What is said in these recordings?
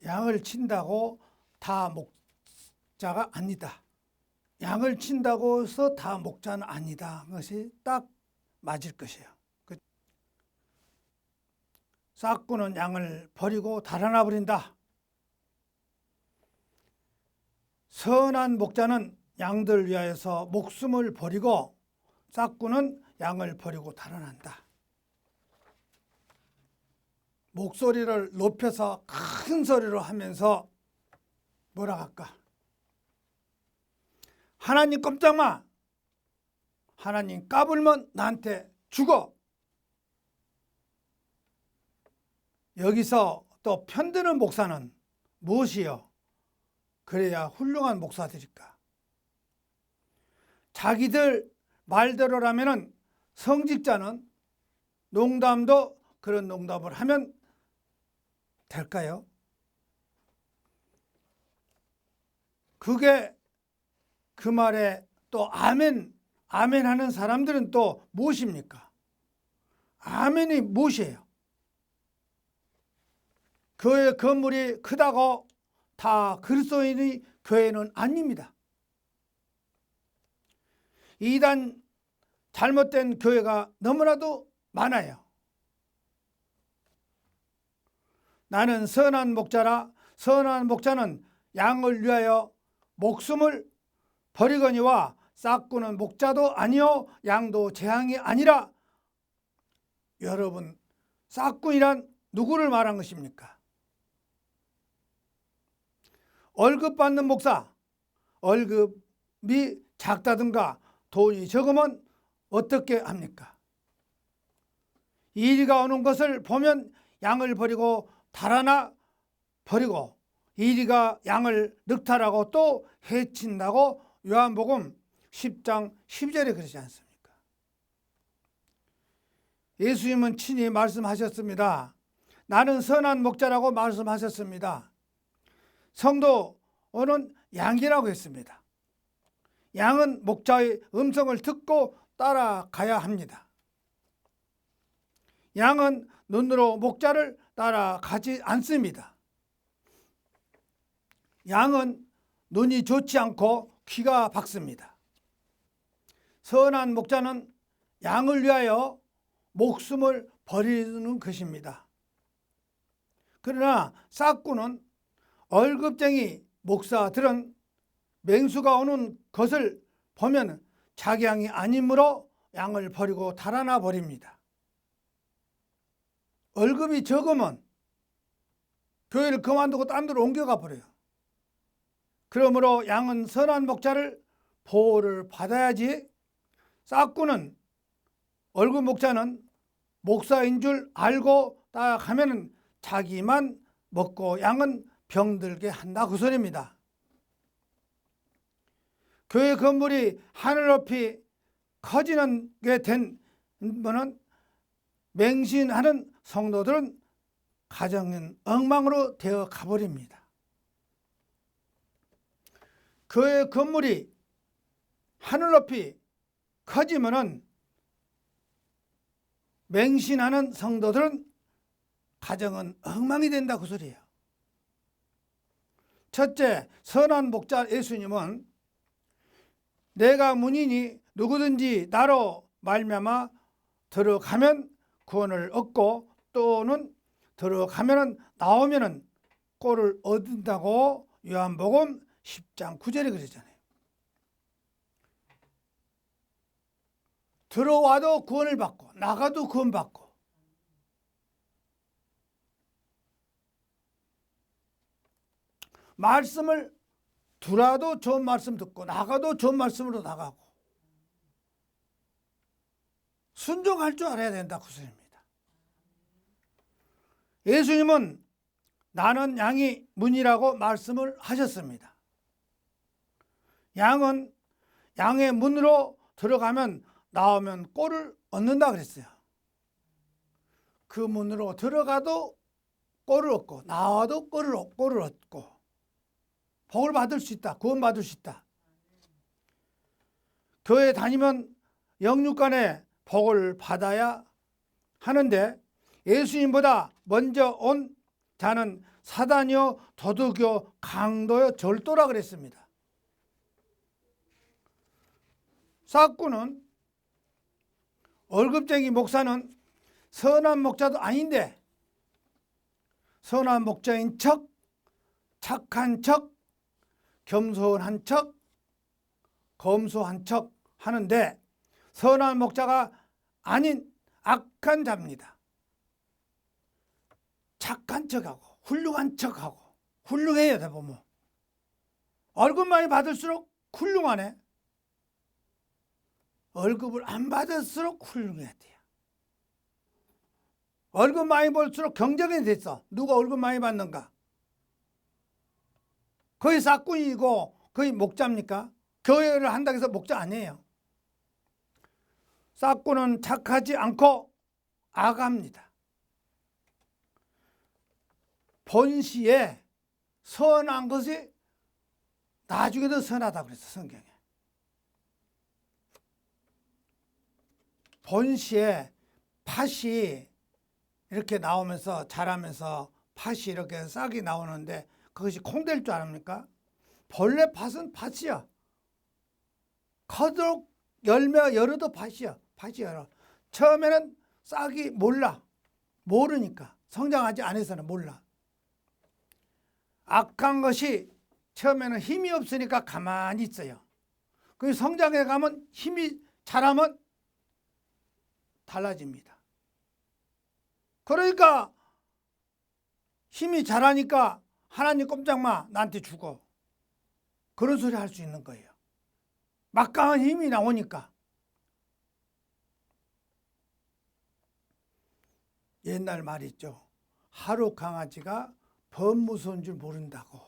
양을 친다고 다 목자가 아니다. 양을 친다고 해서 다 목자는 아니다. 그것이 딱 맞을 것이에요. 싹구는 양을 버리고 달아나 버린다. 선한 목자는 양들 위하여서 목숨을 버리고 싹구는 양을 버리고 달아난다. 목소리를 높여서 큰 소리로 하면서 뭐라 할까? 하나님 꼼짝 마! 하나님 까불면 나한테 죽어! 여기서 또 편드는 목사는 무엇이요? 그래야 훌륭한 목사들일까? 자기들 말대로라면 성직자는 농담도 그런 농담을 하면 될까요? 그게 그 말에 또 아멘 하는 사람들은 또 무엇입니까? 아멘이 무엇이에요? 교회 건물이 크다고 다 그리스도인의 교회는 아닙니다. 이단 잘못된 교회가 너무나도 많아요. 나는 선한 목자라. 선한 목자는 양을 위하여 목숨을 버리거니와 싹구는 목자도 아니요 양도 재앙이 아니라. 여러분, 싹구이란 누구를 말한 것입니까? 월급 받는 목사, 월급이 작다든가 돈이 적으면 어떻게 합니까? 이리가 오는 것을 보면 양을 버리고 달아나 버리고 이리가 양을 늑탈하고 또 해친다고 요한복음 10장 12절에 그러지 않습니까? 예수님은 친히 말씀하셨습니다. 나는 선한 목자라고 말씀하셨습니다. 성도는 양이라고 했습니다. 양은 목자의 음성을 듣고 따라가야 합니다. 양은 눈으로 목자를 따라가지 않습니다. 양은 눈이 좋지 않고 귀가 박습니다. 선한 목자는 양을 위하여 목숨을 버리는 것입니다. 그러나 싹구는 월급쟁이 목사들은 맹수가 오는 것을 보면 자기 양이 아니므로 양을 버리고 달아나 버립니다. 월급이 적으면 교회를 그만두고 딴 데로 옮겨가 버려요. 그러므로 양은 선한 목자를 보호를 받아야지. 싹구는 월급 목자는 목사인 줄 알고 따라가면 자기만 먹고 양은 병들게 한다 그 소리입니다. 교회 건물이 하늘 높이 커지는 게 된 분은 맹신하는 성도들은 가정은 엉망으로 되어 가버립니다. 교회 건물이 하늘 높이 커지면은 맹신하는 성도들은 가정은 엉망이 된다 그 소리예요. 첫째, 선한 목자 예수님은 내가 문이니 누구든지 나로 말미암아 들어가면 구원을 얻고 또는 들어가면 나오면 꼴을 얻는다고 요한복음 10장 9절에 그러잖아요. 들어와도 구원을 받고 나가도 구원 받고. 말씀을 들어도 좋은 말씀 듣고 나가도 좋은 말씀으로 나가고 순종할 줄 알아야 된다 그 소리입니다. 예수님은 나는 양이 문이라고 말씀을 하셨습니다. 양은 양의 문으로 들어가면 나오면 꼴을 얻는다 그랬어요. 그 문으로 들어가도 꼴을 얻고 나와도 꼴을 얻고 복을 받을 수 있다. 구원 받을 수 있다. 교회 다니면 영육간에 복을 받아야 하는데 예수님보다 먼저 온 자는 사단이요 도둑이요 강도요 절도라 그랬습니다. 싹구는 월급쟁이 목사는 선한 목자도 아닌데 선한 목자인 척, 착한 척, 겸손한 척, 검소한 척 하는데 선한 목자가 아닌 악한 자입니다. 착한 척하고 훌륭한 척하고 훌륭해요. 대보면 월급 많이 받을수록 훌륭하네. 월급을 안 받을수록 훌륭해야 돼요. 월급 많이 벌수록 경쟁이 됐어. 누가 월급 많이 받는가? 거의 싹꾼이고 거의 목자입니까? 교회를 한다고 해서 목자 아니에요. 싹꾼은 착하지 않고 악합니다. 본시에 선한 것이 나중에 더 선하다고 그랬어, 성경에. 본시에 팥이 이렇게 나오면서 자라면서 팥이 이렇게 싹이 나오는데 그것이 콩 될 줄 아십니까? 본래 팥은 팥이야. 커도록 열매가 열어도 팥이야. 팥이 열어. 처음에는 싹이 몰라. 모르니까. 성장하지 않아서는 몰라. 악한 것이 처음에는 힘이 없으니까 가만히 있어요. 그 성장해 가면 힘이 자라면 달라집니다. 그러니까 힘이 자라니까 하나님 꼼짝마 나한테 죽어. 그런 소리 할 수 있는 거예요. 막강한 힘이 나오니까. 옛날 말 있죠. 하루 강아지가 범 무서운 줄 모른다고.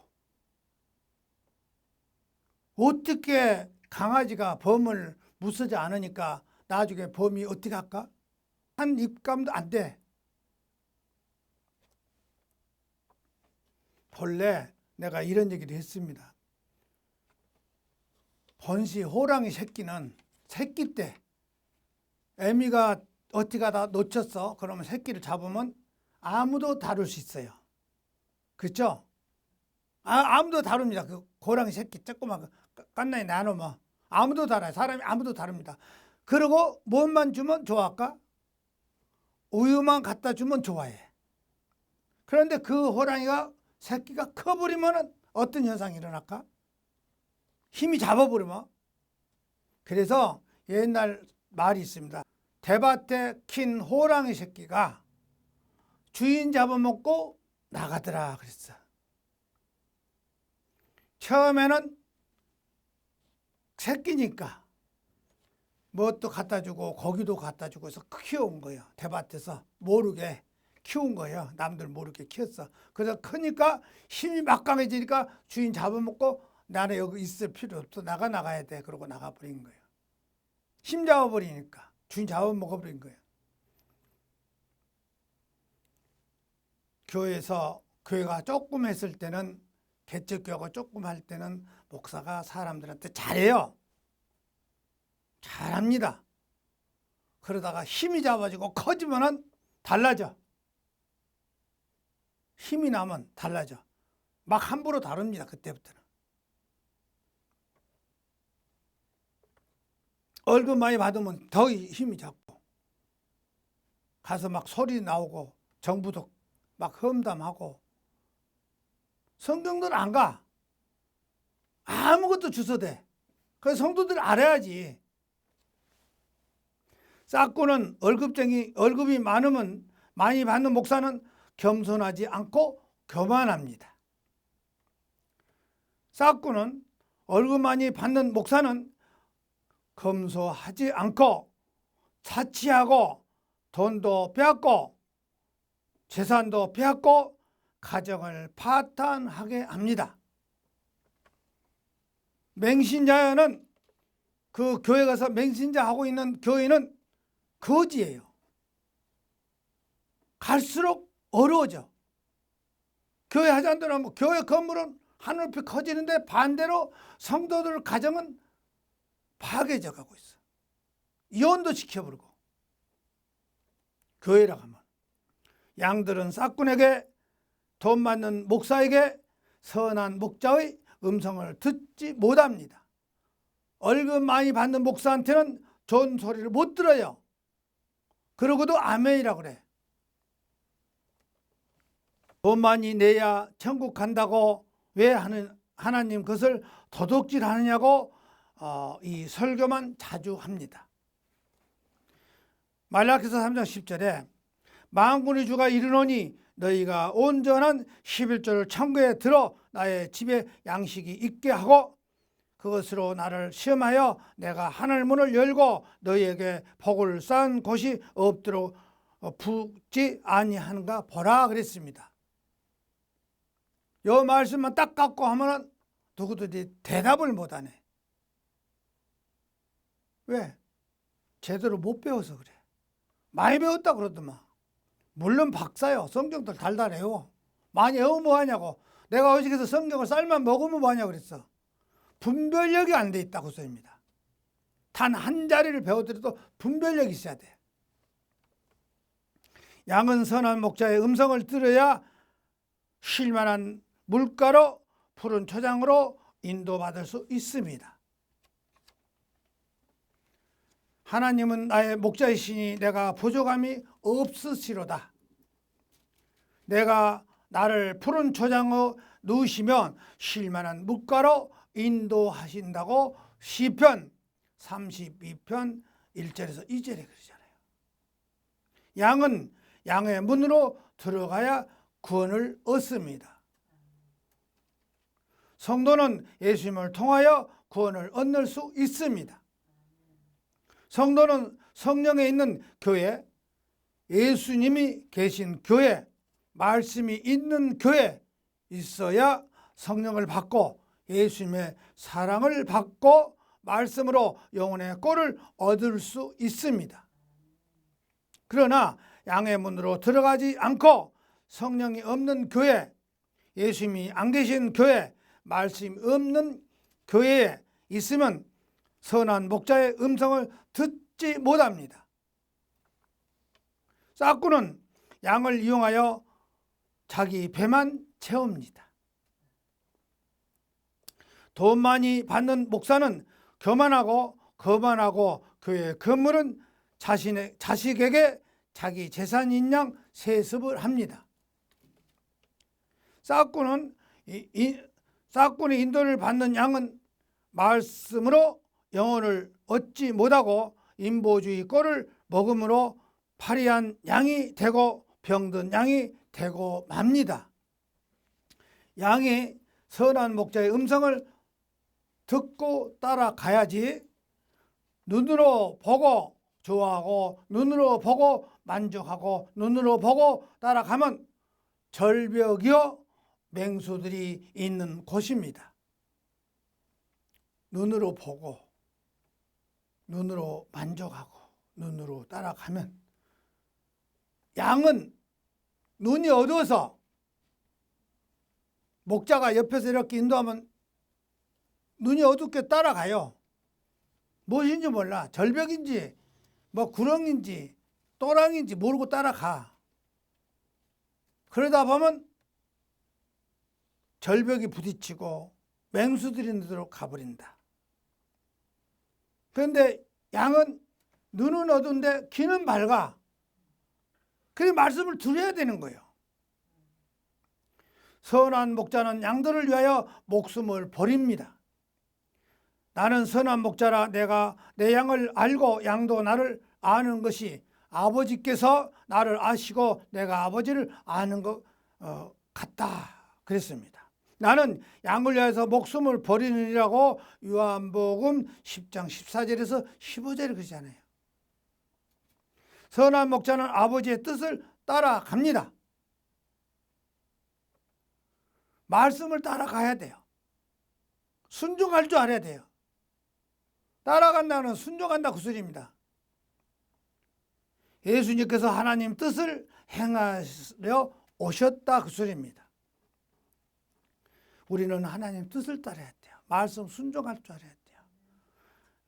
어떻게 강아지가 범을 무서지 않으니까 나중에 범이 어떻게 할까? 한 입감도 안 돼. 본래 내가 이런 얘기를 했습니다. 본시 호랑이 새끼는 새끼 때 애미가 어떻게 하다 놓쳤어. 그러면 새끼를 잡으면 아무도 다룰 수 있어요. 그렇죠? 아무도 다룹니다. 그 호랑이 새끼 조그만 깐나이 나누면 아무도 다뤄요. 사람이 아무도 다룹니다. 그리고 무엇만 주면 좋아할까? 우유만 갖다 주면 좋아해. 그런데 그 호랑이가 새끼가 커버리면 어떤 현상이 일어날까? 힘이 잡아버리면. 그래서 옛날 말이 있습니다. 대밭에 킨 호랑이 새끼가 주인 잡아먹고 나가더라 그랬어. 처음에는 새끼니까 뭣도 갖다 주고 고기도 갖다 주고 해서 키워온 거예요. 대밭에서 모르게 키운 거예요. 남들 모르게 키웠어. 그래서 크니까 힘이 막강해지니까 주인 잡아먹고 나는 여기 있을 필요 없어. 나가야 돼. 그러고 나가버린 거예요. 힘 잡아버리니까 주인 잡아먹어버린 거예요. 교회가 조금 했을 때는 개척교회가 조금 할 때는 목사가 사람들한테 잘해요. 잘합니다. 그러다가 힘이 잡아지고 커지면은 달라져. 힘이 나면 달라져. 막 함부로 다룹니다. 그때부터는. 월급 많이 받으면 더 힘이 잡고 가서 막 소리 나오고 정부도 막 험담하고 성경들 안 가. 아무것도 주소대. 그래서 성도들 알아야지. 싹구는 월급이 많으면 많이 받는 목사는 겸손하지 않고 교만합니다. 싹구는 월급 많이 받는 목사는 검소하지 않고 사치하고 돈도 빼앗고 재산도 빼앗고 가정을 파탄하게 합니다. 맹신자는 그 교회 가서 맹신자 하고 있는 교회는 거지예요. 갈수록 어려워져. 교회 하자들은 교회 건물은 하늘빛 커지는데 반대로 성도들 가정은 파괴져 가고 있어. 이혼도 시켜버리고. 교회라고 하면 양들은 싹꾼에게 돈 많은 목사에게 선한 목자의 음성을 듣지 못합니다. 월급 많이 받는 목사한테는 좋은 소리를 못 들어요. 그러고도 아멘이라고 그래. 돈 많이 내야 천국 간다고 왜 하나님 그것을 도둑질 하느냐고 이 설교만 자주 합니다. 말라기서 3장 10절에 만군의 주가 이르노니 너희가 온전한 11조를 창고에 들어 나의 집에 양식이 있게 하고 그것으로 나를 시험하여 내가 하늘 문을 열고 너희에게 복을 쌓은 곳이 없도록 붓지 아니하는가 보라 그랬습니다. 이 말씀만 딱 갖고 하면은 누구도 대답을 못하네. 왜? 제대로 못 배워서 그래. 많이 배웠다 그러더만. 물론 박사요. 성경들 달달해요. 많이 외우면 뭐하냐고. 내가 어저께서 성경을 쌀만 먹으면 뭐하냐고 그랬어. 분별력이 안 돼 있다고 써입니다. 단 한 자리를 배우더라도 분별력이 있어야 돼. 양은 선한 목자의 음성을 들어야 쉴만한 물가로 푸른 초장으로 인도받을 수 있습니다. 하나님은 나의 목자이시니 내가 부족함이 없으시로다. 내가 나를 푸른 초장에 누우시면 쉴만한 물가로 인도하신다고 시편 32편 1절에서 2절에 그러잖아요. 양은 양의 문으로 들어가야 구원을 얻습니다. 성도는 예수님을 통하여 구원을 얻을 수 있습니다. 성도는 성령에 있는 교회, 예수님이 계신 교회, 말씀이 있는 교회 있어야 성령을 받고 예수님의 사랑을 받고 말씀으로 영혼의 꼴을 얻을 수 있습니다. 그러나 양의 문으로 들어가지 않고 성령이 없는 교회, 예수님이 안 계신 교회, 말씀이 없는 교회에 있으면 선한 목자의 음성을 듣지 못합니다. 싹구는 양을 이용하여 자기 배만 채웁니다. 돈 많이 받는 목사는 교만하고 거만하고 그의 건물은 자식에게 자기 재산인 양 세습을 합니다. 싹구는 싹군의 인도를 받는 양은 말씀으로 영혼을 얻지 못하고 인보주의 꼴을 먹음으로 파리한 양이 되고 병든 양이 되고 맙니다. 양이 선한 목자의 음성을 듣고 따라가야지 눈으로 보고 좋아하고 눈으로 보고 만족하고 눈으로 보고 따라가면 절벽이요 맹수들이 있는 곳입니다. 눈으로 보고 눈으로 만족하고 눈으로 따라가면 양은 눈이 어두워서 목자가 옆에서 이렇게 인도하면 눈이 어둡게 따라가요. 무엇인지 몰라. 절벽인지 뭐 구렁인지 또랑인지 모르고 따라가. 그러다 보면 절벽이 부딪히고 맹수들이 있는 데로 가버린다. 그런데 양은 눈은 어두운데 귀는 밝아. 그래 말씀을 들어야 되는 거예요. 선한 목자는 양들을 위하여 목숨을 버립니다. 나는 선한 목자라 내가 내 양을 알고 양도 나를 아는 것이 아버지께서 나를 아시고 내가 아버지를 아는 것 같다 그랬습니다. 나는 양을 위해서 목숨을 버리느니라고 요한복음 10장 14절에서 15절에 그러잖아요. 선한 목자는 아버지의 뜻을 따라갑니다. 말씀을 따라가야 돼요. 순종할 줄 알아야 돼요. 따라간다는 순종한다 그 소리입니다. 예수님께서 하나님 뜻을 행하려 오셨다 그 소리입니다. 우리는 하나님 뜻을 따라야 돼요. 말씀 순종할 줄 알아야 돼요.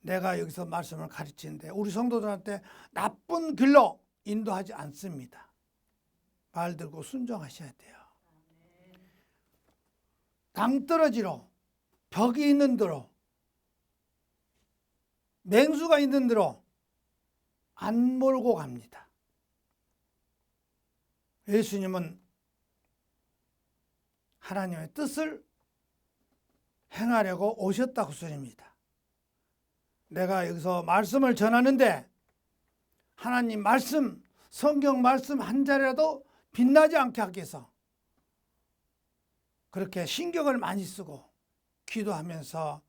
내가 여기서 말씀을 가르치는데 우리 성도들한테 나쁜 길로 인도하지 않습니다. 말 들고 순종하셔야 돼요. 낭떠러지로, 벽이 있는 데로, 맹수가 있는 데로 안 몰고 갑니다. 예수님은 하나님의 뜻을 행하려고 오셨다고 소리입니다. 내가 여기서 말씀을 전하는데 하나님 말씀, 성경 말씀 한 자리라도 빛나지 않게 하기 위해서 그렇게 신경을 많이 쓰고 기도하면서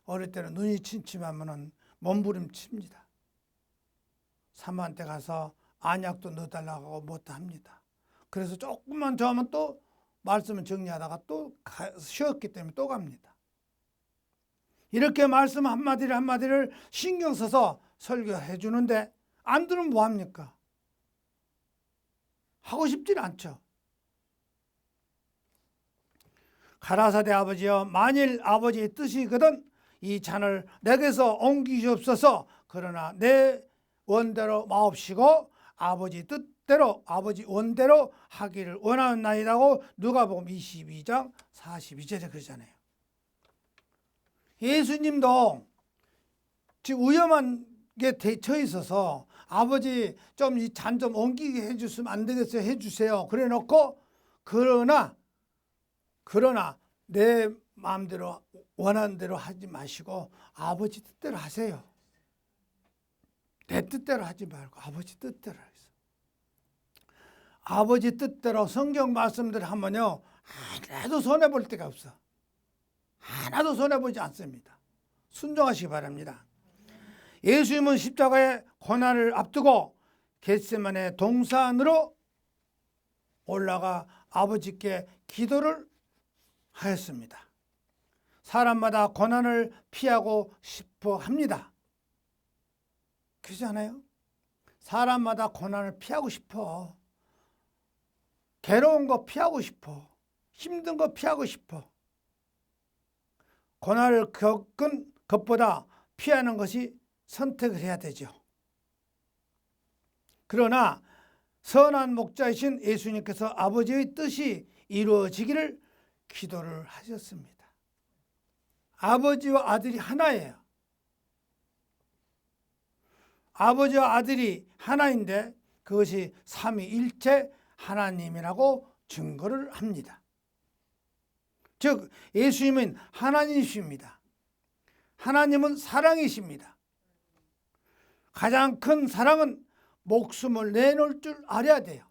어릴 때는 눈이 침침하면 몸부림칩니다. 사모한테 가서 안약도 넣어달라고 하고 못도 합니다. 그래서 조금만 더 하면 또 말씀을 정리하다가 또 쉬었기 때문에 또 갑니다. 이렇게 말씀 한마디를 한마디를 신경 써서 설교해 주는데 안 들으면 뭐합니까? 하고 싶진 않죠. 가라사대 아버지여, 만일 아버지의 뜻이거든 이 잔을 내게서 옮기시옵소서. 그러나 내 원대로 마옵시고 아버지 뜻대로, 아버지 원대로 하기를 원하나이다고 누가복음 22장 42절에 그러잖아요. 예수님도 지금 위험한 게 처해 있어서 아버지 좀 이 잔 좀 옮기게 해주시면 안 되겠어요? 해주세요. 그래 놓고 그러나 내 마음대로 원하는 대로 하지 마시고 아버지 뜻대로 하세요. 내 뜻대로 하지 말고 아버지 뜻대로 하세요. 아버지 뜻대로 성경 말씀대로 하면요 하나도 손해볼 데가 없어. 하나도 손해보지 않습니다. 순종하시기 바랍니다. 예수님은 십자가의 고난을 앞두고 겟세마네 동산으로 올라가 아버지께 기도를 하였습니다. 사람마다 고난을 피하고 싶어 합니다. 그렇지 않아요? 사람마다 고난을 피하고 싶어. 괴로운 거 피하고 싶어. 힘든 거 피하고 싶어. 고난을 겪은 것보다 피하는 것이 선택을 해야 되죠. 그러나 선한 목자이신 예수님께서 아버지의 뜻이 이루어지기를 기도를 하셨습니다. 아버지와 아들이 하나예요. 아버지와 아들이 하나인데 그것이 삼위일체 하나님이라고 증거를 합니다. 즉 예수님은 하나님이십니다. 하나님은 사랑이십니다. 가장 큰 사랑은 목숨을 내놓을 줄 알아야 돼요.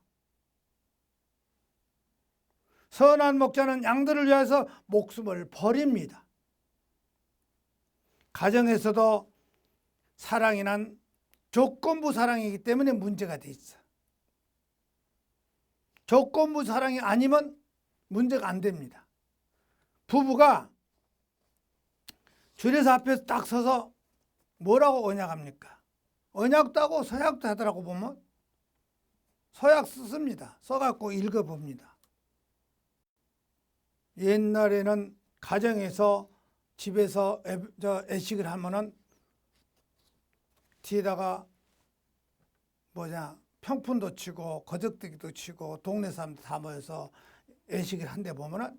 선한 목자는 양들을 위해서 목숨을 버립니다. 가정에서도 사랑이 난 조건부 사랑이기 때문에 문제가 돼 있어. 조건부 사랑이 아니면 문제가 안 됩니다. 부부가 주례사 앞에서 딱 서서 뭐라고 언약합니까? 언약도 하고 서약도 하더라고 보면 서약 쓰습니다. 써갖고 읽어봅니다. 옛날에는 가정에서 집에서 애식을 하면은 뒤에다가 평푼도 치고 거적대기도 치고 동네 사람들 다 모여서 애식을 한데 보면은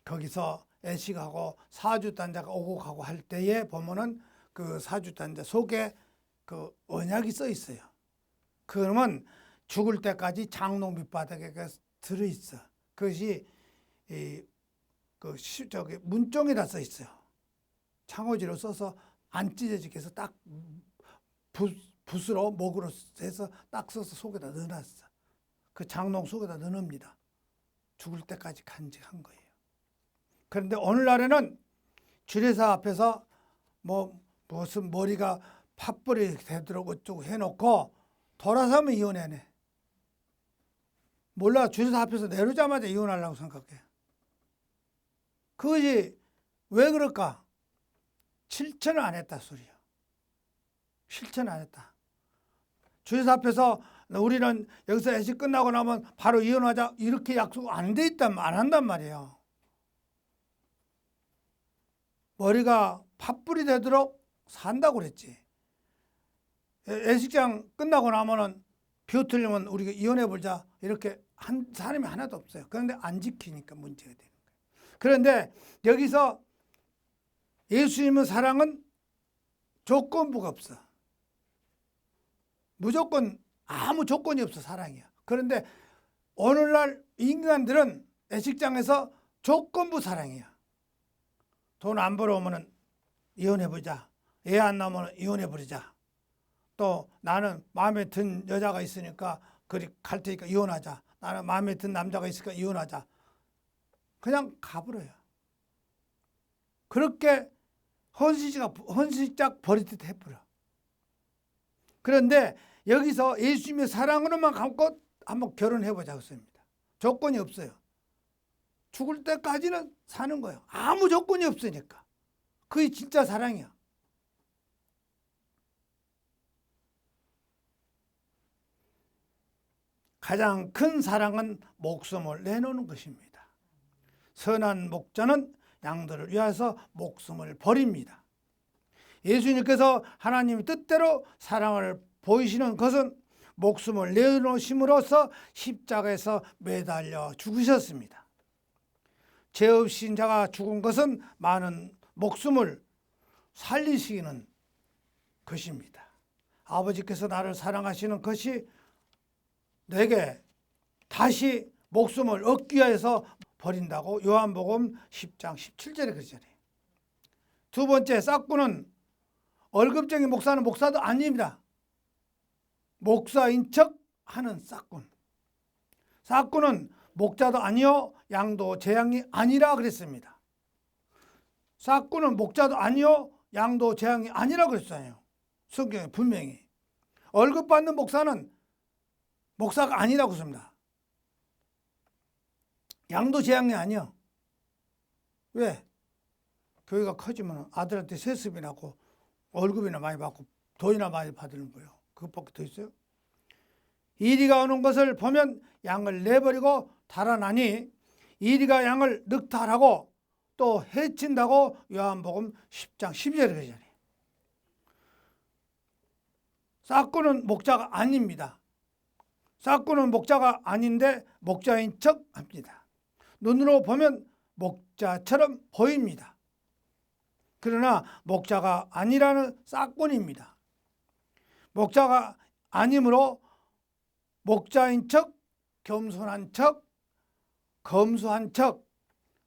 거기서 애식하고 사주단자가 오고 가고 할 때에 보면은 그 사주단자 속에 그 언약이 써 있어요. 그러면 죽을 때까지 장롱 밑바닥에 들어 있어. 그것이 저기 문종에다 써 있어요. 창호지로 써서 안 찢어지게 해서 딱 붓으로 목으로 해서 딱 써서 속에다 넣어놨어. 그 장롱 속에다 넣습니다. 죽을 때까지 간직한 거예요. 그런데 오늘날에는 주례사 앞에서 무슨 머리가 팥불이 되도록 어쩌고 해놓고 돌아서면 이혼해네. 몰라, 주례사 앞에서 내려오자마자 이혼하려고 생각해. 그것이 왜 그럴까? 실천을 안 했다 소리야. 실천 안 했다. 주례사 앞에서 우리는 여기서 애식 끝나고 나면 바로 이혼하자 이렇게 약속 안 돼 있다면 안 한단 말이에요. 머리가 팥불이 되도록 산다고 그랬지. 애식장 끝나고 나면은 비 틀리면 우리가 이혼해 보자 이렇게 한 사람이 하나도 없어요. 그런데 안 지키니까 문제가 되는 거예요. 그런데 여기서 예수님의 사랑은 조건부가 없어. 무조건 아무 조건이 없어 사랑이야. 그런데 오늘날 인간들은 애식장에서 조건부 사랑이야. 돈 안 벌어오면 이혼해보자. 애 안 나오면 이혼해버리자. 또 나는 마음에 든 여자가 있으니까 그리 갈 테니까 이혼하자. 나는 마음에 든 남자가 있으니까 이혼하자. 그냥 가버려요. 그렇게 헌신짝 버리듯 해버려. 그런데 여기서 예수님의 사랑으로만 감고 한번 결혼해보자 그랬습니다. 조건이 없어요. 죽을 때까지는 사는 거예요. 아무 조건이 없으니까. 그게 진짜 사랑이야. 가장 큰 사랑은 목숨을 내놓는 것입니다. 선한 목자는 양들을 위해서 목숨을 버립니다. 예수님께서 하나님의 뜻대로 사랑을 보이시는 것은 목숨을 내놓으심으로써 십자가에서 매달려 죽으셨습니다. 죄 없인 자가 죽은 것은 많은 목숨을 살리시는 것입니다. 아버지께서 나를 사랑하시는 것이 내게 다시 목숨을 얻기 위해서 버린다고 요한복음 10장 17절에 그러잖아요. 두 번째, 싹구는 월급쟁이 목사는 목사도 아닙니다. 목사인 척 하는 싹군. 싹군은 목자도 아니요 양도 재앙이 아니라 그랬습니다. 싹군은 목자도 아니요 양도 재앙이 아니라 그랬어요. 성경에 분명히. 월급 받는 목사는 목사가 아니라고 했습니다. 양도 재앙이 아니요. 왜? 교회가 커지면 아들한테 세습이 나고 월급이나 많이 받고 돈이나 많이 받는 거예요. 그것밖에 더 있어요? 이리가 오는 것을 보면 양을 내버리고 달아나니 이리가 양을 늑탈하고 또 해친다고 요한복음 10장 12절에 그러잖아요. 싹구는 목자가 아닙니다. 싹구는 목자가 아닌데 목자인 척 합니다. 눈으로 보면 목자처럼 보입니다. 그러나 목자가 아니라는 싹군입니다. 목자가 아니므로 목자인 척, 겸손한 척, 검소한 척,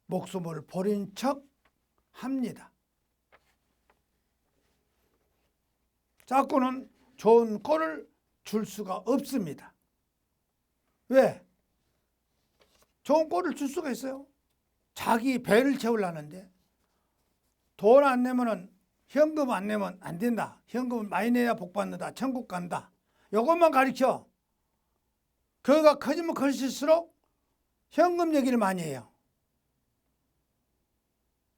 목숨을 버린 척 합니다. 싹군은 좋은 꼴을 줄 수가 없습니다. 왜? 좋은 꼴을 줄 수가 있어요. 자기 배를 채우려는데 돈 안 내면은 현금 안 내면 안 된다. 현금을 많이 내야 복 받는다. 천국 간다. 이것만 가르쳐. 교회가 커지면 커질수록 현금 얘기를 많이 해요.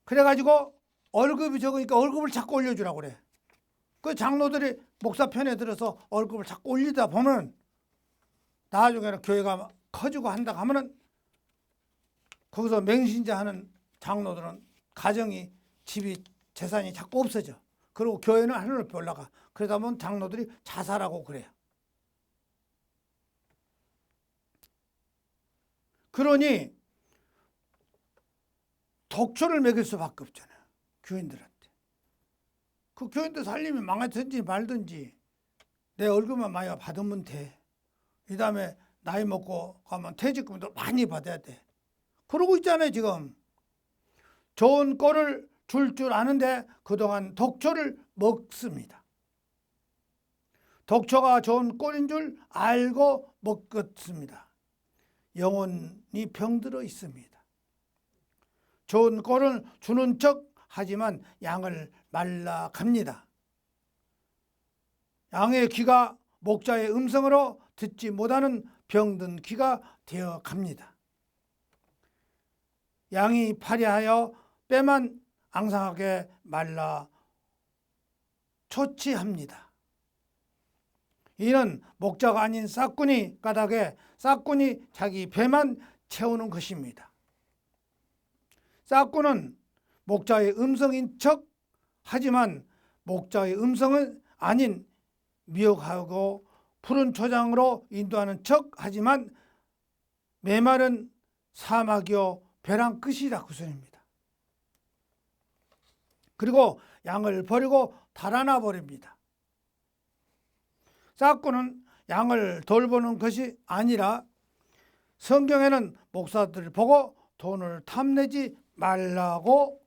그래가지고 월급이 적으니까 월급을 자꾸 올려주라고 그래. 그 장로들이 목사 편에 들어서 월급을 자꾸 올리다 보면 나중에는 교회가 커지고 한다 하면은 거기서 맹신자 하는 장로들은 가정이 집이 재산이 자꾸 없어져. 그리고 교회는 하늘 높이 올라가. 그러다 보면 장로들이 자살하고 그래요. 그러니 독초를 먹일 수밖에 없잖아요. 교인들한테. 그 교인들 살림이 망하든지 말든지 내 월급만 많이 받으면 돼. 이 다음에 나이 먹고 가면 퇴직금도 많이 받아야 돼. 그러고 있잖아요 지금. 좋은 꼴을 줄 아는데 그동안 독초를 먹습니다. 독초가 좋은 꼴인 줄 알고 먹었습니다. 영혼이 병들어 있습니다. 좋은 꼴을 주는 척 하지만 양을 말라갑니다. 양의 귀가 목자의 음성으로 듣지 못하는 병든 귀가 되어 갑니다. 양이 파리하여 뼈만 앙상하게 말라 초치합니다. 이는 목자가 아닌 싹군이 까닭에 싹군이 자기 배만 채우는 것입니다. 싹군은 목자의 음성인 척 하지만 목자의 음성은 아닌 미혹하고 푸른 초장으로 인도하는 척 하지만 메마른 사막이요 벼랑 끝이라 그 소리입니다. 그리고 양을 버리고 달아나 버립니다. 싹꾼은 양을 돌보는 것이 아니라 성경에는 목사들을 보고 돈을 탐내지 말라고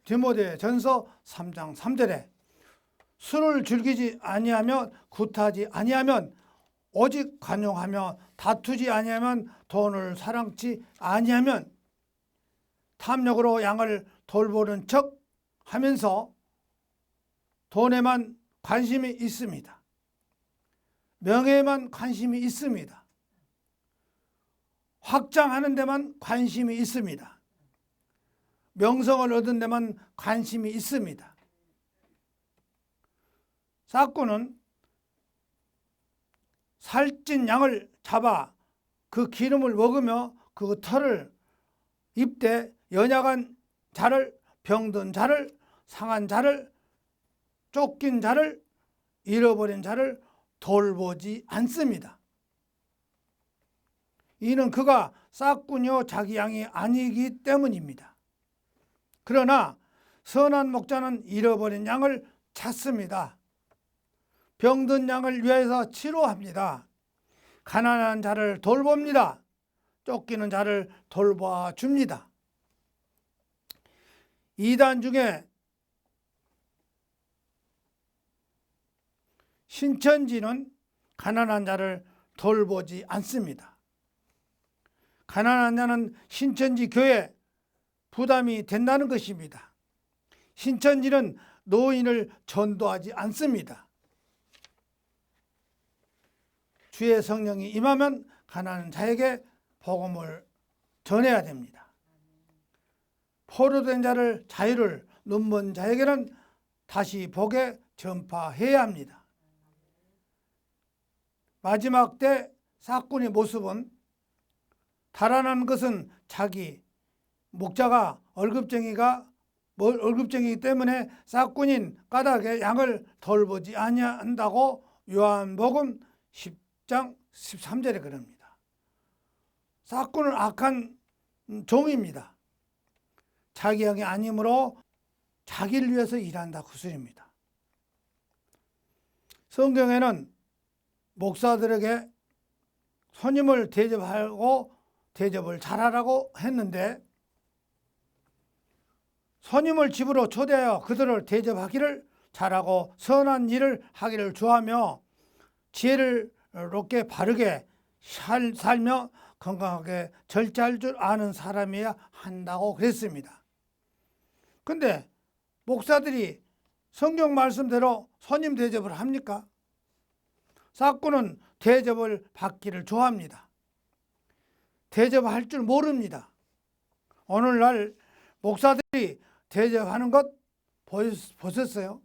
디모데전서 3장 3절에 술을 즐기지 아니하며 굿하지 아니하면 오직 관용하며 다투지 아니하면 돈을 사랑치 아니하면 탐욕으로 양을 돌보는 척 하면서 돈에만 관심이 있습니다. 명예에만 관심이 있습니다. 확장하는 데만 관심이 있습니다. 명성을 얻은 데만 관심이 있습니다. 싹꾼은 살찐 양을 잡아 그 기름을 먹으며 그 털을 입되 연약한 자를, 병든 자를, 상한 자를, 쫓긴 자를, 잃어버린 자를 돌보지 않습니다. 이는 그가 싹꾼이요 자기 양이 아니기 때문입니다. 그러나 선한 목자는 잃어버린 양을 찾습니다. 병든 양을 위해서 치료합니다. 가난한 자를 돌봅니다. 쫓기는 자를 돌봐 줍니다. 이단 중에 신천지는 가난한 자를 돌보지 않습니다. 가난한 자는 신천지 교회 부담이 된다는 것입니다. 신천지는 노인을 전도하지 않습니다. 주의 성령이 임하면 가난한 자에게 복음을 전해야 됩니다. 포로된 자를 자유를, 눈먼 자에게는 다시 복에 전파해야 합니다. 마지막 때 싹꾼의 모습은 달아난 것은 자기 목자가 월급쟁이이기 때문에 싹꾼인 까닭에 양을 돌보지 아니한다고 요한복음 10장 13절에 그럽니다. 싹꾼은 악한 종입니다. 자기 양이 아니므로 자기를 위해서 일한다 그 소리입니다. 성경에는 목사들에게 손님을 대접하고 대접을 잘하라고 했는데 손님을 집으로 초대하여 그들을 대접하기를 잘하고 선한 일을 하기를 좋아하며 지혜를 높게 바르게 살며 건강하게 절제할 줄 아는 사람이어야 한다고 그랬습니다. 근데 목사들이 성경 말씀대로 손님 대접을 합니까? 싹꾼은 대접을 받기를 좋아합니다. 대접할 줄 모릅니다. 오늘날 목사들이 대접하는 것 보셨어요?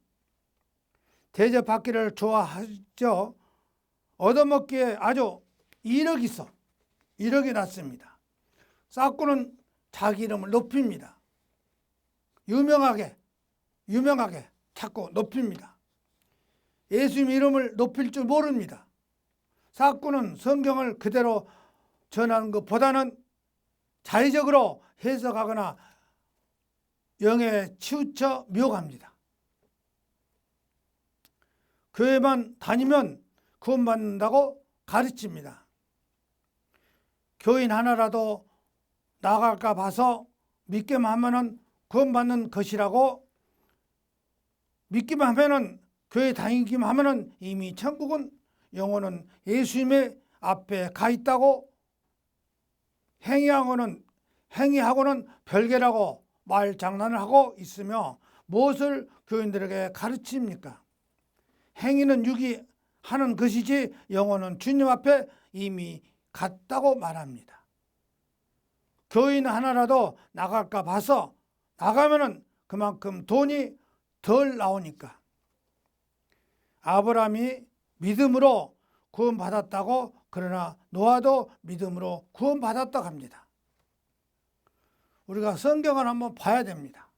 대접받기를 좋아하죠. 얻어먹기에 아주 이력이 있어. 이력이 났습니다. 싹꾼은 자기 이름을 높입니다. 유명하게 자꾸 높입니다. 예수님 이름을 높일 줄 모릅니다. 싹꾼은 성경을 그대로 전하는 것보다는 자의적으로 해석하거나 영에 치우쳐 미혹합니다. 교회만 다니면 구원받는다고 가르칩니다. 교인 하나라도 나갈까 봐서 믿기만 하면은 구원받는 것이라고, 믿기만 하면은 교회 다니기만 하면은 이미 천국은, 영혼은 예수님의 앞에 가 있다고, 행위하고는 별개라고 말장난을 하고 있으며 무엇을 교인들에게 가르칩니까? 행위는 육이 하는 것이지 영혼은 주님 앞에 이미 갔다고 말합니다. 교인 하나라도 나갈까 봐서 나가면은 그만큼 돈이 덜 나오니까. 아브라함이 믿음으로 구원받았다고, 그러나 노아도 믿음으로 구원받았다고 합니다. 우리가 성경을 한번 봐야 됩니다.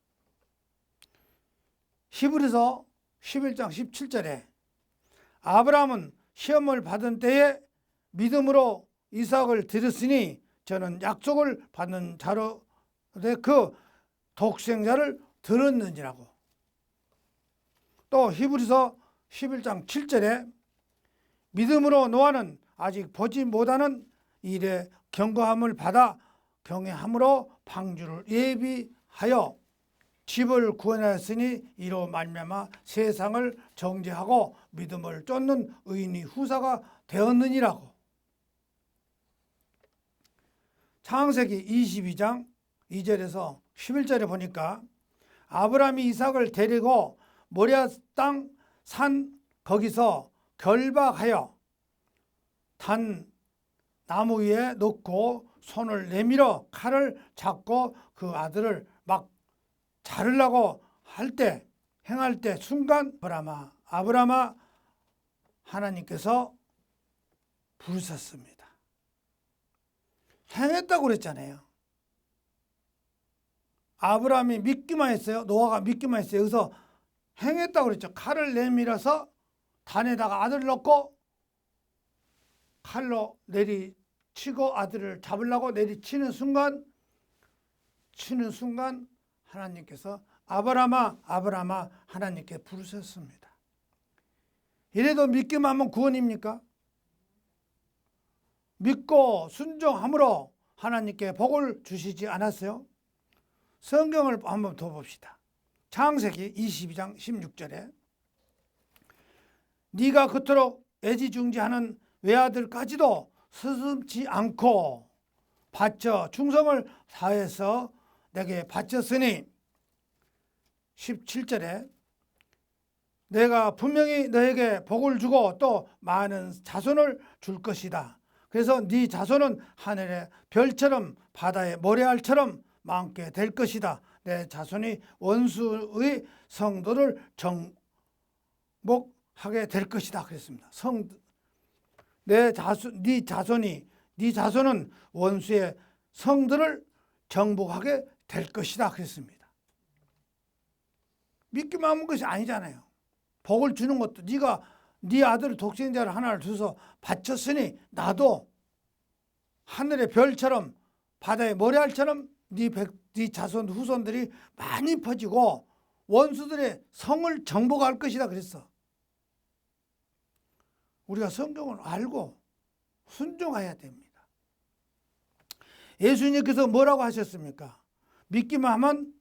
히브리서 11장 17절에 아브라함은 시험을 받은 때에 믿음으로 이삭을 드렸으니 저는 약속을 받는 자로 그 독생자를 들었는지라고. 또 히브리서 11장 7절에 믿음으로 노아는 아직 보지 못하는 일에 경고함을 받아 경외함으로 방주를 예비하여 집을 구원하였으니 이로 말미암아 세상을 정죄하고 믿음을 쫓는 의인이 후사가 되었느니라고. 창세기 22장 2절에서 11절에 보니까 아브라함이 이삭을 데리고 모리아 땅 산 거기서 결박하여 단 나무 위에 놓고 손을 내밀어 칼을 잡고 그 아들을 막 자르려고 행할 때 순간 아브라함아 하나님께서 부르셨습니다. 행했다고 그랬잖아요. 아브라함이 믿기만 했어요. 노아가 믿기만 했어요. 여기서 행했다고 그랬죠. 칼을 내밀어서 단에다가 아들을 넣고 칼로 내리치고 아들을 잡으려고 내리치는 순간 하나님께서 아브라함아 하나님께 부르셨습니다. 이래도 믿기만 하면 구원입니까? 믿고 순종함으로 하나님께 복을 주시지 않았어요? 성경을 한번 더 봅시다. 창세기 22장 16절에 네가 그토록 애지중지하는 외아들까지도 스스럼치 않고 바쳐 충성을 다해서 내게 바쳤으니 17절에 내가 분명히 너에게 복을 주고 또 많은 자손을 줄 것이다. 그래서 네 자손은 하늘의 별처럼 바다의 모래알처럼 많게 될 것이다. 내 자손이 원수의 성도를 정복하게 될 것이다. 그랬습니다. 네 자손은 원수의 성들을 정복하게 될 것이다. 그랬습니다. 믿기만 하는 것이 아니잖아요. 복을 주는 것도 네가 네 아들 독생자를 하나를 줘서 바쳤으니 나도 하늘의 별처럼 바다의 모래알처럼 네 자손 후손들이 많이 퍼지고 원수들의 성을 정복할 것이다 그랬어. 우리가 성경을 알고 순종해야 됩니다. 예수님께서 뭐라고 하셨습니까? 믿기만 하면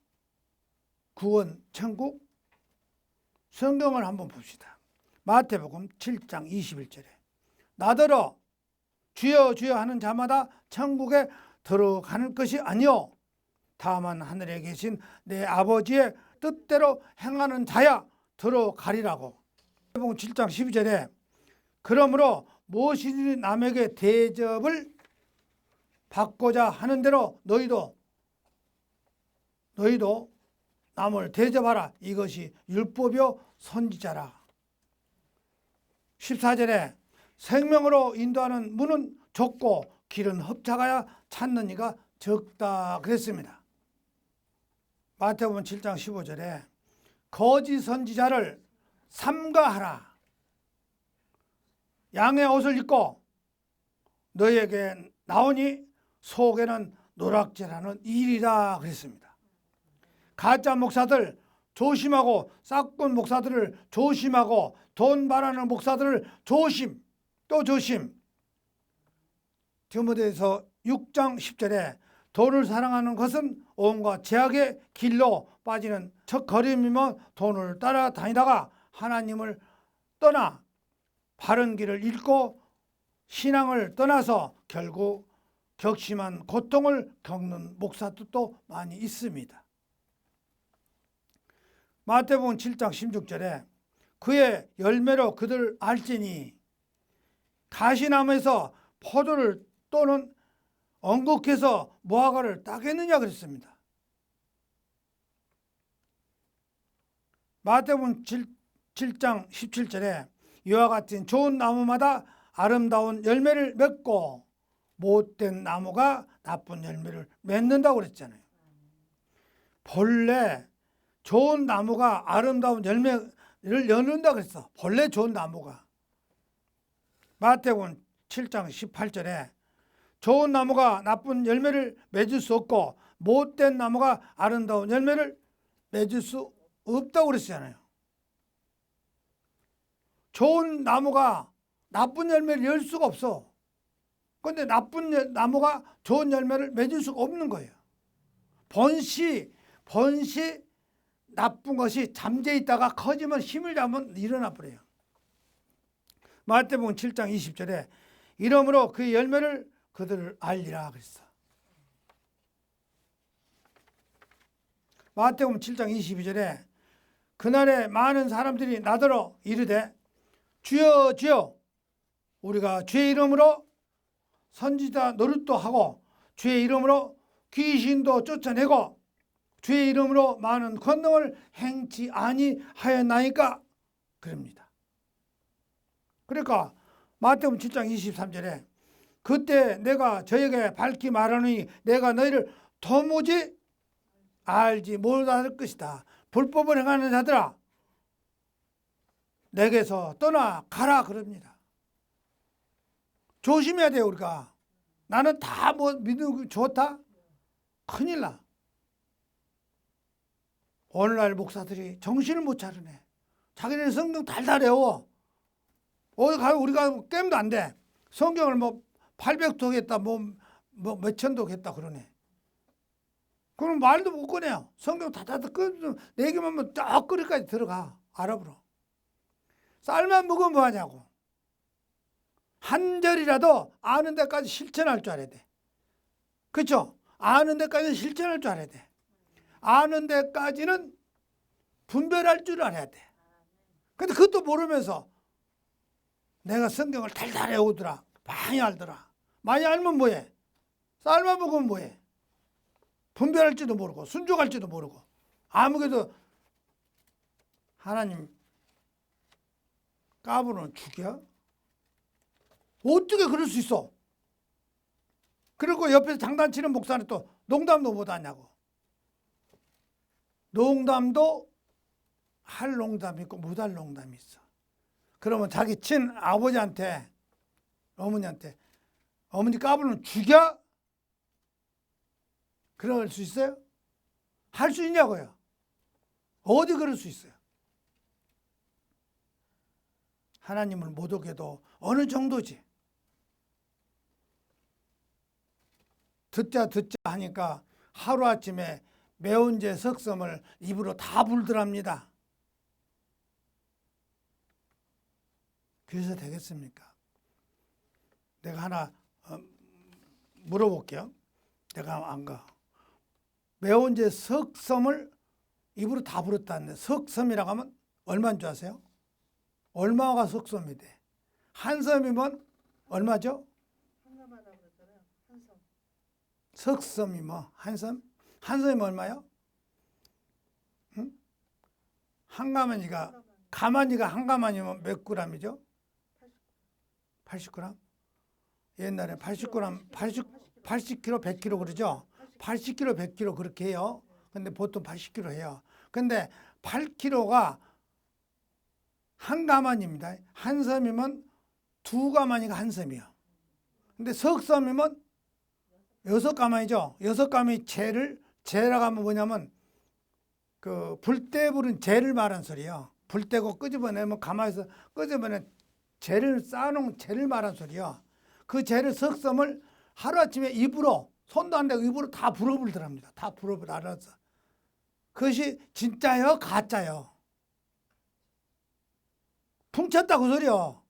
구원, 천국. 성경을 한번 봅시다. 마태복음 7장 21절에 나더러 주여 주여 하는 자마다 천국에 들어가는 것이 아니요 다만 하늘에 계신 내 아버지의 뜻대로 행하는 자야 들어가리라고. 마태복음 7장 12절에 그러므로 무엇이든지 남에게 대접을 받고자 하는 대로 너희도 남을 대접하라. 이것이 율법이요 선지자라. 14절에 생명으로 인도하는 문은 좁고 길은 흡착하여 찾는 이가 적다 그랬습니다. 마태복음 7장 15절에 거짓 선지자를 삼가하라. 양의 옷을 입고 너에게 나오니 속에는 노략질하는 일이라 그랬습니다. 가짜 목사들 조심하고 싹군 목사들을 조심하고 돈 바라는 목사들을 조심 또 조심. 디모데서 6장 10절에 돈을 사랑하는 것은 온갖 죄악의 길로 빠지는 첫걸음이며 돈을 따라다니다가 하나님을 떠나 바른 길을 잃고 신앙을 떠나서 결국 격심한 고통을 겪는 목사들도 많이 있습니다. 마태복음 7장 16절에 그의 열매로 그들 알지니 가시나무에서 포도를 또는 엉곡해서 무화과를 따겠느냐 그랬습니다. 마태복음 7장 17절에 이와 같은 좋은 나무마다 아름다운 열매를 맺고 못된 나무가 나쁜 열매를 맺는다고 그랬잖아요. 본래 좋은 나무가 아름다운 열매를 여는다 그랬어. 본래 좋은 나무가. 마태복음 7장 18절에 좋은 나무가 나쁜 열매를 맺을 수 없고 못된 나무가 아름다운 열매를 맺을 수 없다고 그랬잖아요. 좋은 나무가 나쁜 열매를 열 수가 없어. 그런데 나쁜 나무가 좋은 열매를 맺을 수가 없는 거예요. 번시 나쁜 것이 잠재 있다가 커지면 힘을 잡으면 일어나 버려요. 마태복음 7장 20절에 이러므로 그 열매를 그들을 알리라 그랬어. 마태복음 7장 22절에 그날에 많은 사람들이 나더러 이르되 주여 주여 우리가 주의 이름으로 선지자 노릇도 하고 주의 이름으로 귀신도 쫓아내고 주의 이름으로 많은 권능을 행치 아니하였나이까 그럽니다. 그러니까 마태복음 7장 23절에 그때 내가 저에게 밝히 말하노니 내가 너희를 도무지 알지 못할 것이다. 불법을 행하는 자들아 내게서 떠나가라 그럽니다. 조심해야 돼요. 우리가 나는 다 뭐 믿는 좋다? 큰일 나. 오늘날 목사들이 정신을 못 차리네. 자기네 성경 달달 외워. 어디 가면 우리가 깨면 안 돼. 성경을 뭐 800도 했다, 뭐 몇천 도 했다 그러네. 그럼 말도 못 꺼내요. 성경 다다다 네 개만 하면 쫙 거기까지 들어가. 알아보러. 쌀만 먹으면 뭐하냐고. 한 절이라도 아는 데까지 실천할 줄 알아야 돼. 그렇죠? 아는 데까지 실천할 줄 알아야 돼. 아는 데까지는 분별할 줄 알아야 돼. 근데 그것도 모르면서 내가 성경을 달달 외우더라. 많이 알더라. 많이 알면 뭐해? 쌀만 먹으면 뭐해? 분별할지도 모르고 순종할지도 모르고 아무개도 하나님 까부는 죽여? 어떻게 그럴 수 있어? 그리고 옆에서 장난치는 목사는 또 농담도 못하냐고. 농담도 할 농담이 있고 못할 농담이 있어. 그러면 자기 친아버지한테 어머니한테 어머니 까불면 죽여? 그럴 수 있어요? 할 수 있냐고요? 어디 그럴 수 있어요? 하나님을 못 오게도 어느 정도지. 듣자 하니까 하루아침에 매운제 석섬을 입으로 다 불더랍니다. 그래서 되겠습니까? 내가 하나 물어볼게요. 내가 안 가. 매운제 석섬을 입으로 다 불었다는데 석섬이라고 하면 얼마인 줄 아세요? 얼마가 석섬이 돼? 한 섬이면 얼마죠? 석섬이 뭐? 한 섬? 한 섬이 얼마요? 응? 한 가마니가 한 가마니면 몇 그램이죠? 80g? 옛날에 80g, 80kg, 100kg 그러죠? 80kg, 100kg 그렇게 해요. 근데 보통 80kg 해요. 근데 8kg가 한 가만입니다. 한 섬이면 두 가만이가 한 섬이요. 근데 석섬이면 여섯 가만이죠. 여섯 가만이 재라고 하면 뭐냐면 그 불때 부른 재를 말한 소리요. 불 떼고 끄집어내면 가마에서 끄집어내 재를 쌓아놓은 재를 말한 소리요. 그 재를 석섬을 하루아침에 입으로 손도 안 대고 입으로 다 불어불더랍니다. 다 불어불 알아서. 그것이 진짜요? 가짜요? 퉁쳤다 그 소리요.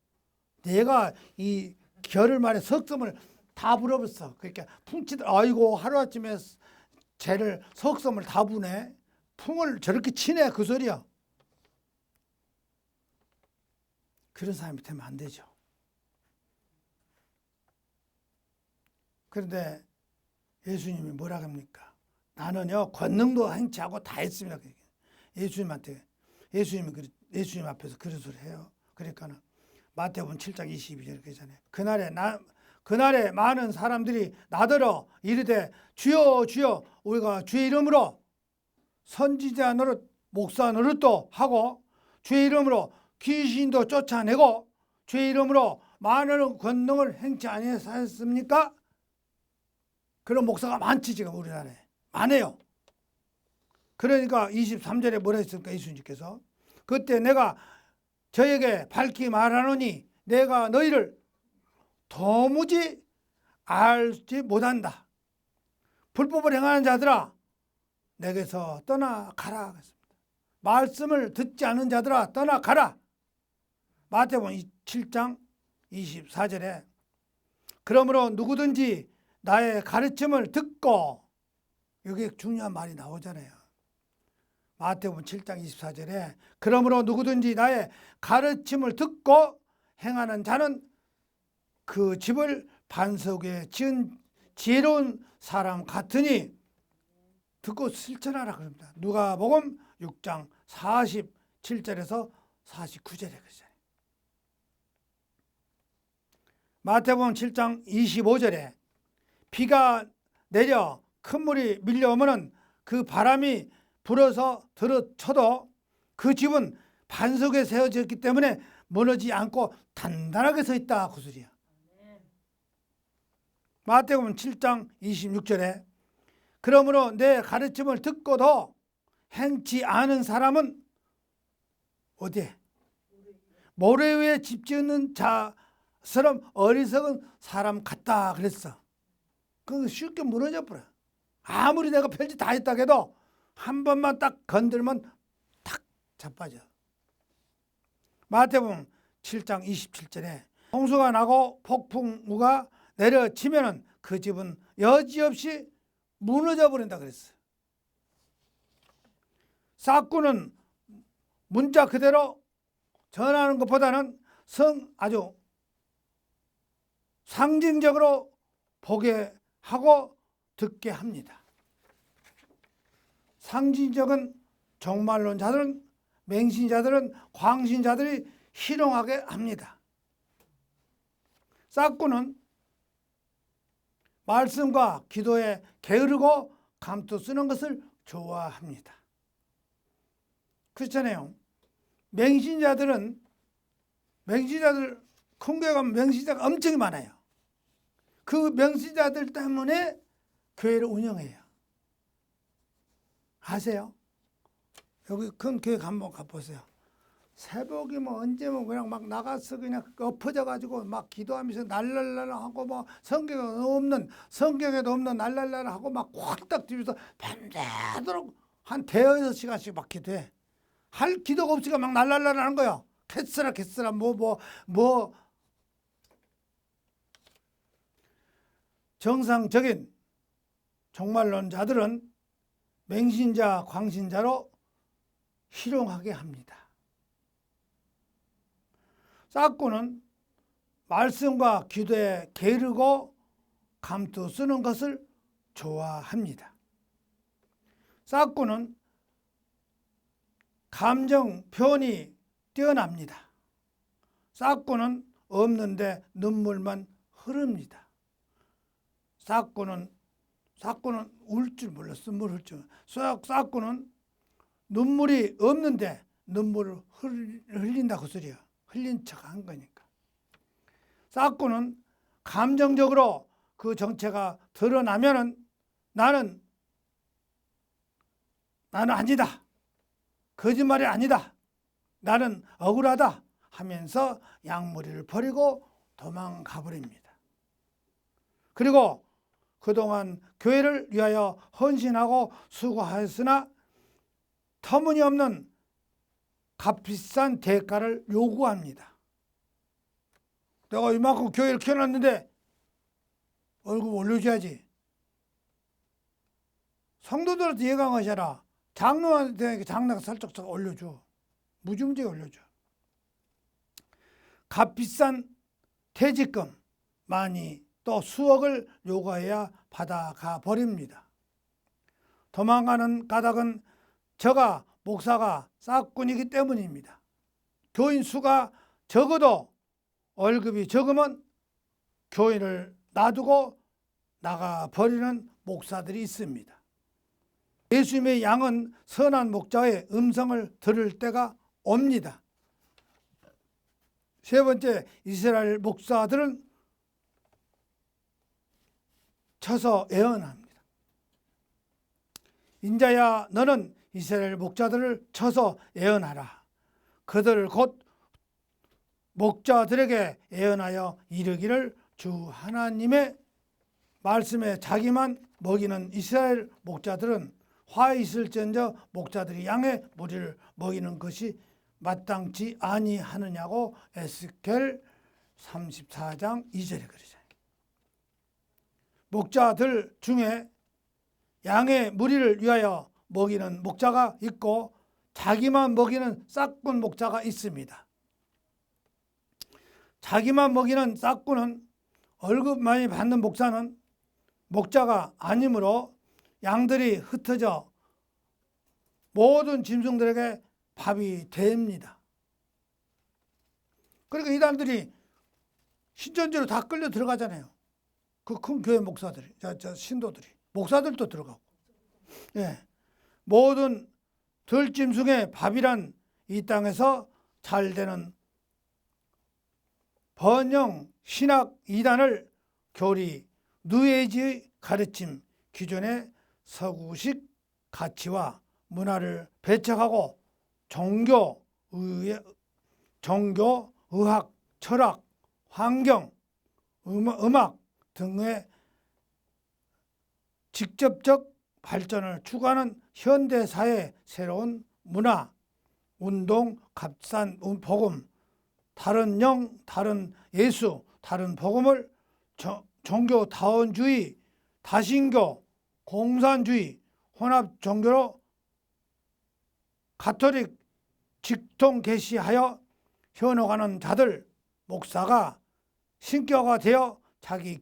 내가 이 결을 말해 석섬을 다 불어버렸어. 그러니까 풍치다. 아이고 하루아침에 재를 석섬을 다 부네. 풍을 저렇게 치네 그 소리야. 그런 사람이 되면 안 되죠. 그런데 예수님이 뭐라 합니까? 나는요 권능도 행치하고 다 했습니다. 예수님한테 예수님 앞에서 그런 소리 해요. 그러니까는 마태복음 7장 22절 그러잖아요. 그날에 많은 사람들이 나더러 이르되 주여 주여 우리가 주의 이름으로 선지자 노릇 목사 노릇도 하고 주의 이름으로 귀신도 쫓아내고 주의 이름으로 많은 권능을 행치 아니하였습니까? 그런 목사가 많지 지금 우리나라에. 많아요. 그러니까 23절에 뭐라 했습니까? 예수님께서 그때 내가 저에게 밝히 말하노니 내가 너희를 도무지 알지 못한다. 불법을 행하는 자들아 내게서 떠나가라. 말씀을 듣지 않는 자들아 떠나가라. 마태복음 7장 24절에 그러므로 누구든지 나의 가르침을 듣고, 여기에 중요한 말이 나오잖아요. 마태복음 7장 24절에 그러므로 누구든지 나의 가르침을 듣고 행하는 자는 그 집을 반석 위에 지은 지혜로운 사람 같으니 듣고 실천하라 그럽니다. 누가복음 6장 47절에서 49절에 그러잖아요. 마태복음 7장 25절에 비가 내려 큰 물이 밀려오면은 그 바람이 불어서 들어쳐도 그 집은 반석에 세워졌기 때문에 무너지지 않고 단단하게 서 있다 그 소리야. 마태복음 7장 26절에 그러므로 내 가르침을 듣고도 행치 않은 사람은 어디에? 모래 위에 집 지은 자처럼 어리석은 사람 같다 그랬어. 그거 쉽게 무너져 버려. 아무리 내가 별짓 다 했다 해도 한 번만 딱 건들면 탁 자빠져. 마태복음 7장 27절에 홍수가 나고 폭풍우가 내려치면은 그 집은 여지없이 무너져 버린다 그랬어요. 싹구는 문자 그대로 전하는 것보다는 아주 상징적으로 보게 하고 듣게 합니다. 상징적인 종말론자들은, 맹신자들은, 광신자들이 희롱하게 합니다. 싹구는 말씀과 기도에 게으르고 감투 쓰는 것을 좋아합니다. 그렇잖아요. 맹신자들 큰 교회 가면 맹신자가 엄청 많아요. 그 맹신자들 때문에 교회를 운영해요. 아세요? 여기 큰 교회 한번 가보세요. 새벽이 뭐 언제 뭐 그냥 막 나가서 그냥 엎어져 가지고 막 기도하면서 날랄랄 하고 뭐 성경에도 없는 날랄랄 하고 막 확딱 뒤에서 밤새도록 한 대여섯 시간씩 막 기도해. 할 기도가 없으니까 막 날랄랄 하는 거예요. 캐스라 뭐 정상적인 종말론자들은 맹신자, 광신자로 희롱하게 합니다. 싹구는 말씀과 기도에 게으르고 감투 쓰는 것을 좋아합니다. 싹구는 감정 표현이 뛰어납니다. 싹구는 없는데 눈물만 흐릅니다. 싹구는 울 줄 몰랐어. 눈물 흘 줄. 싹구는 눈물이 없는데 눈물을 흘린다 그 소리야. 흘린 척 한 거니까. 싹구는 감정적으로 그 정체가 드러나면은 나는 아니다. 거짓말이 아니다. 나는 억울하다 하면서 양머리를 버리고 도망가 버립니다. 그리고 그동안 교회를 위하여 헌신하고 수고하였으나 터무니없는 값비싼 대가를 요구합니다. 내가 이만큼 교회를 키워놨는데 얼굴 올려줘야지. 성도들한테 예강하셔라. 장로한테 장로가 살짝 올려줘. 무지무지하게 올려줘. 값비싼 퇴직금 많이 또 수억을 요구해야 받아가 버립니다. 도망가는 까닭은 저가 목사가 싹꾼이기 때문입니다. 교인 수가 적어도 월급이 적으면 교인을 놔두고 나가버리는 목사들이 있습니다. 예수님의 양은 선한 목자의 음성을 들을 때가 옵니다. 세 번째, 이스라엘 목사들은 쳐서 예언합니다. 인자야 너는 이스라엘 목자들을 쳐서 예언하라. 그들을 곧 목자들에게 예언하여 이르기를 주 하나님의 말씀에 자기만 먹이는 이스라엘 목자들은 화 있을지언정 목자들이 양의 무리를 먹이는 것이 마땅치 아니하느냐고 에스겔 34장 2절에 그러죠. 목자들 중에 양의 무리를 위하여 먹이는 목자가 있고 자기만 먹이는 싹군 목자가 있습니다. 자기만 먹이는 싹군은 월급 많이 받는 목자가 아니므로 양들이 흩어져 모든 짐승들에게 밥이 됩니다. 그러니까 이단들이 신천지로 다 끌려 들어가잖아요. 그 큰 교회 목사들이, 신도들이, 목사들도 들어가고. 예. 모든 들짐승의 밥이란 이 땅에서 잘 되는 번영 신학 이단을 교리 뉴에이지의 가르침 기존의 서구식 가치와 문화를 배척하고 종교, 의학, 철학, 환경, 음악 등의 직접적 발전을 추구하는 현대사회의 새로운 문화, 운동, 값싼 복음, 다른 영, 다른 예수, 다른 복음을 종교다원주의, 다신교, 공산주의, 혼합 종교로 가톨릭 직통 개시하여 현혹하는 자들, 목사가 신교가 되어 자기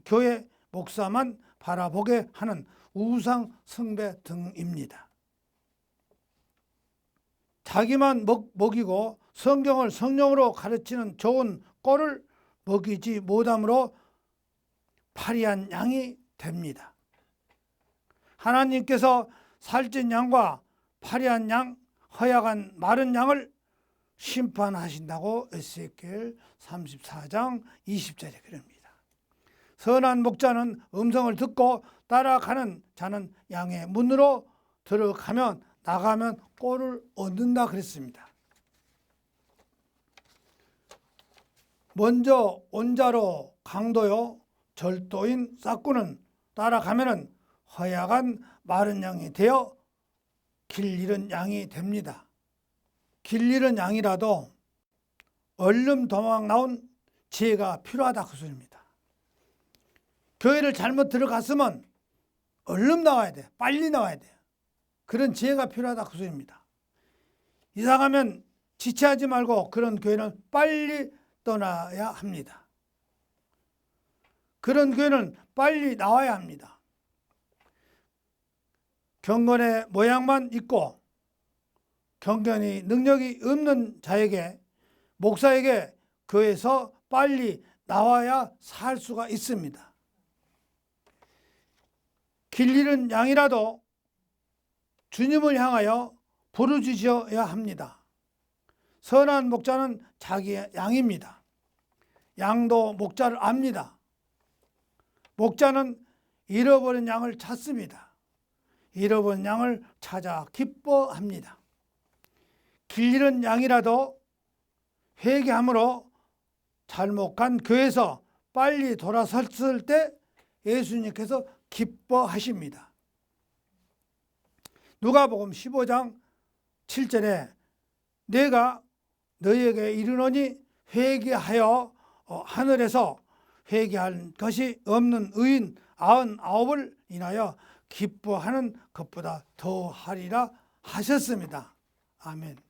교회 목사만 바라보게 하는 우상 숭배 등입니다. 자기만 먹이고 성경을 성령으로 가르치는 좋은 꼴을 먹이지 못함으로 파리한 양이 됩니다. 하나님께서 살찐 양과 파리한 양, 허약한 마른 양을 심판하신다고 에스겔 34장 20절에 그럽니다. 선한 목자는 음성을 듣고 따라가는 자는 양의 문으로 들어가면 나가면 꼴을 얻는다 그랬습니다. 먼저 온자로 강도요 절도인 싹군은 따라가면은 허약한 마른 양이 되어 길 잃은 양이 됩니다. 길 잃은 양이라도 얼른 도망 나온 지혜가 필요하다 그 소리입니다. 교회를 잘못 들어갔으면 얼른 나와야 돼. 빨리 나와야 돼. 그런 지혜가 필요하다 그 소리입니다. 이상하면 지체하지 말고 그런 교회는 빨리 떠나야 합니다. 그런 교회는 빨리 나와야 합니다. 경건의 모양만 있고 경건의 능력이 없는 자에게, 목사에게 교회에서 빨리 나와야 살 수가 있습니다. 길 잃은 양이라도 주님을 향하여 부르짖어야 합니다. 선한 목자는 자기의 양입니다. 양도 목자를 압니다. 목자는 잃어버린 양을 찾습니다. 잃어버린 양을 찾아 기뻐합니다. 길 잃은 양이라도 회개함으로 잘못 간 교회에서 빨리 돌아섰을 때 예수님께서 기뻐하십니다. 누가복음 15장 7절에 내가 너희에게 이르노니 회개하여 하늘에서 회개할 것이 없는 의인 99을 인하여 기뻐하는 것보다 더하리라 하셨습니다. 아멘.